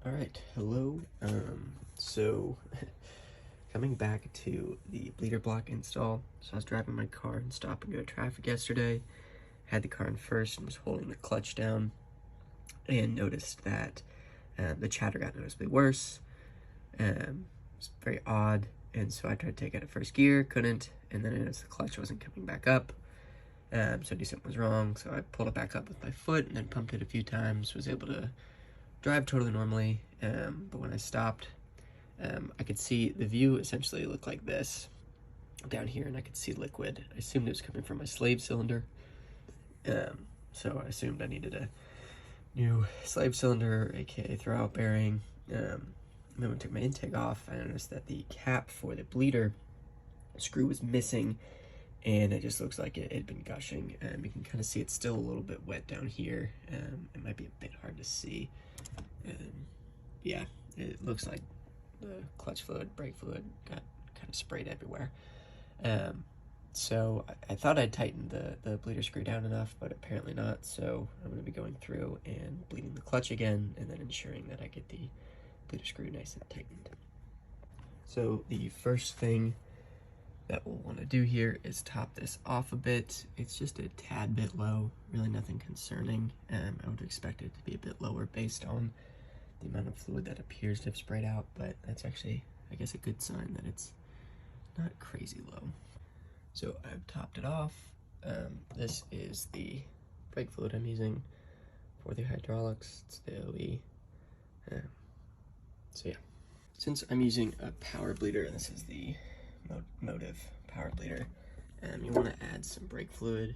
All right, hello. So coming back to the bleeder block install. So I was driving my car in stop and go traffic yesterday. Had the car in first and was holding the clutch down, and noticed that the chatter got noticeably worse. It's very odd, and so I tried to take it out of first gear, couldn't, and then I noticed the clutch wasn't coming back up. So I knew something was wrong, so I pulled it back up with my foot and then pumped it a few times, was able to drive totally normally, but when I stopped, I could see the view essentially looked like this down here, and I could see liquid. I assumed it was coming from my slave cylinder, so I assumed I needed a new slave cylinder, aka throwout bearing. Then when I took my intake off, I noticed that the cap for the bleeder screw was missing, and it just looks like it had been gushing. You can kind of see it's still a little bit wet down here. It might be a bit hard to see. Yeah, it looks like the clutch fluid, brake fluid got kind of sprayed everywhere. So I thought I'd tightened the bleeder screw down enough, but apparently not. So I'm going to be going through and bleeding the clutch again, and then ensuring that I get the bleeder screw nice and tightened. So the first thing that we'll want to do here is top this off a bit. It's just a tad bit low, really nothing concerning. I would expect it to be a bit lower based on the amount of fluid that appears to have sprayed out, but that's actually, I guess, a good sign that it's not crazy low. So I've topped it off. This is the brake fluid I'm using for the hydraulics. It's the OE. So yeah, since I'm using a power bleeder, and this is the Motive power bleeder, you want to add some brake fluid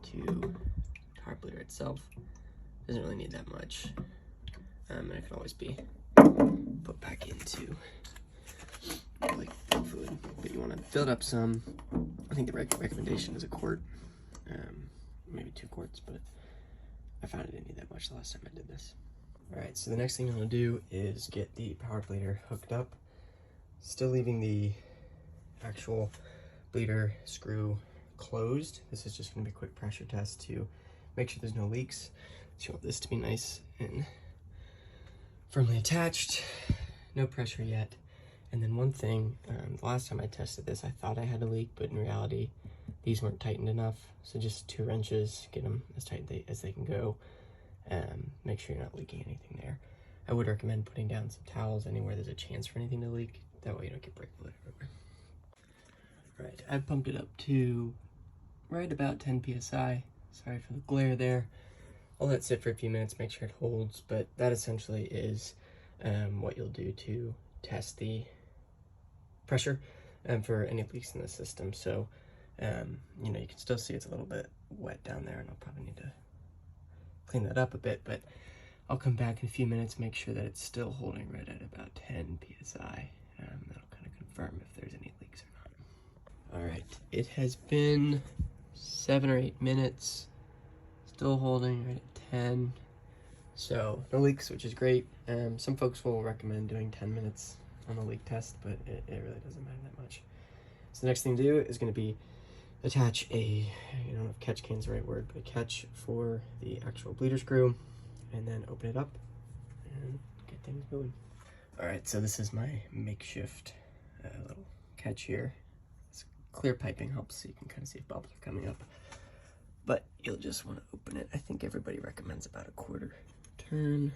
to the power bleeder itself. Doesn't really need that much, and it can always be put back into like brake fluid, but you want to fill it up some. I think the recommendation is a quart, maybe 2 quarts, but I found I didn't need that much the last time I did this. All right, so the next thing I'm going to do is get the power bleeder hooked up, still leaving the actual bleeder screw closed. This is just going to be a quick pressure test to make sure there's no leaks. So you want this to be nice and firmly attached, no pressure yet. And then one thing, the last time I tested this, I thought I had a leak, but in reality, these weren't tightened enough. So just 2 wrenches, get them as tight as they can go. Make sure you're not leaking anything there. I would recommend putting down some towels anywhere there's a chance for anything to leak. That way you don't get brake fluid everywhere. All right, I've pumped it up to right about 10 psi. Sorry for the glare there. I'll let it sit for a few minutes, make sure it holds, but that essentially is what you'll do to test the pressure for any leaks in the system. So, you know, you can still see it's a little bit wet down there, and I'll probably need to clean that up a bit, but I'll come back in a few minutes, make sure that it's still holding right at about 10 psi. That'll kind of confirm if there's any leaks or not. All right, it has been 7 or 8 minutes, still holding right at 10. So no leaks, which is great. Some folks will recommend doing 10 minutes on the leak test, but it really doesn't matter that much. So the next thing to do is going to be attach a, I don't know if catch can's the right word, but a catch for the actual bleeder screw, and then open it up and get things moving. All right, so this is my makeshift little catch here. It's clear piping helps so you can kind of see if bubbles are coming up, but you'll just want to open it. I think everybody recommends about a 1/4 turn.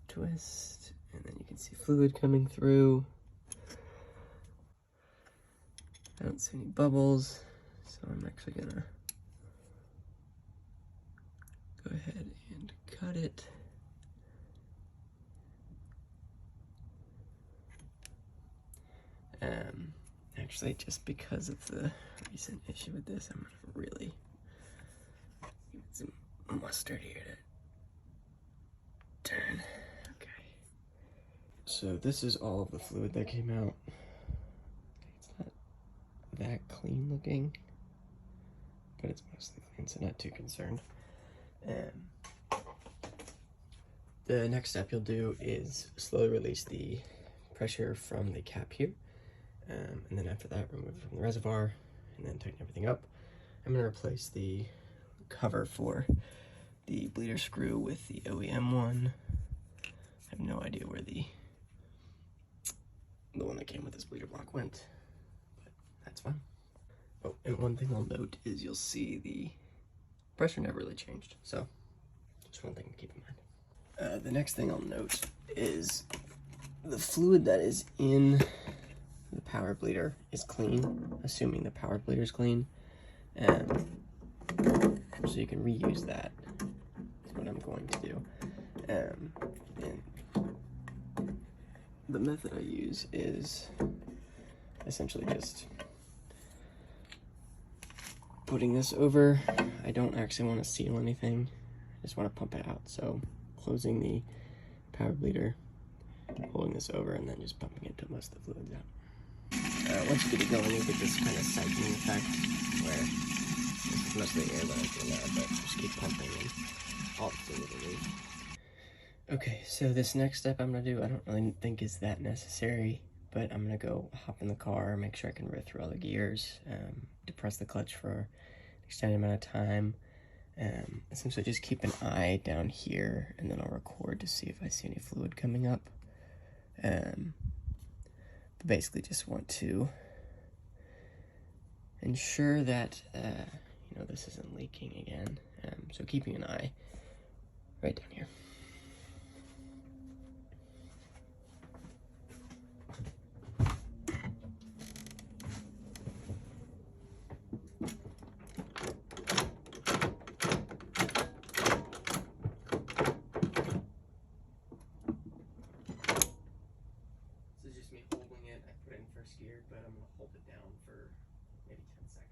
Twist, and then you can see fluid coming through. I don't see any bubbles, so I'm actually gonna go ahead and cut it. Actually, just because of the recent issue with this, I'm gonna really give it some mustard here to turn. Okay. So this is all of the fluid that came out. It's not that clean looking, but it's mostly clean, so not too concerned. The next step you'll do is slowly release the pressure from the cap here, and then after that remove it from the reservoir, and then tighten everything up. I'm gonna replace the cover for the bleeder screw with the OEM one. I have no idea where the one that came with this bleeder block went, but that's fine. Oh, and one thing I'll note is you'll see the pressure never really changed, so just one thing to keep in mind. The next thing I'll note is the fluid that is in the power bleeder is clean, assuming the power bleeder is clean, and so you can reuse that. That's what I'm going to do. And the method I use is essentially just putting this over. I don't actually want to seal anything, I just want to pump it out. So closing the power bleeder, holding this over, and then just pumping it until most of the fluid's out. Once you get it going, you get this kind of cycling effect where this is mostly air that I do now, but just keep pumping and all the fluid will leave. Okay, so this next step I'm gonna do, I don't really think is that necessary, but I'm gonna go hop in the car, make sure I can rip through all the gears, depress the clutch for an extended amount of time, essentially just keep an eye down here, and then I'll record to see if I see any fluid coming up. But basically just want to ensure that you know, this isn't leaking again, so keeping an eye right down here. This is just me holding it. I put it in first gear, but I'm going to hold it down for maybe 10 seconds.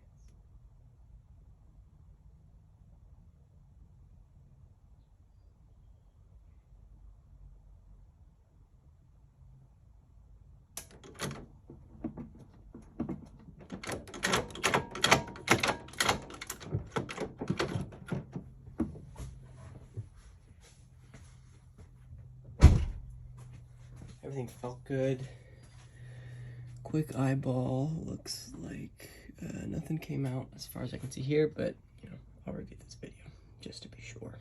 Everything felt good. Quick eyeball, looks like nothing came out as far as I can see here, but you know, I'll review this video just to be sure.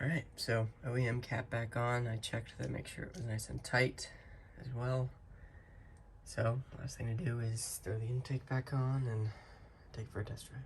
Alright, so OEM cap back on. I checked to make sure it was nice and tight as well. So last thing to do is throw the intake back on and take it for a test drive.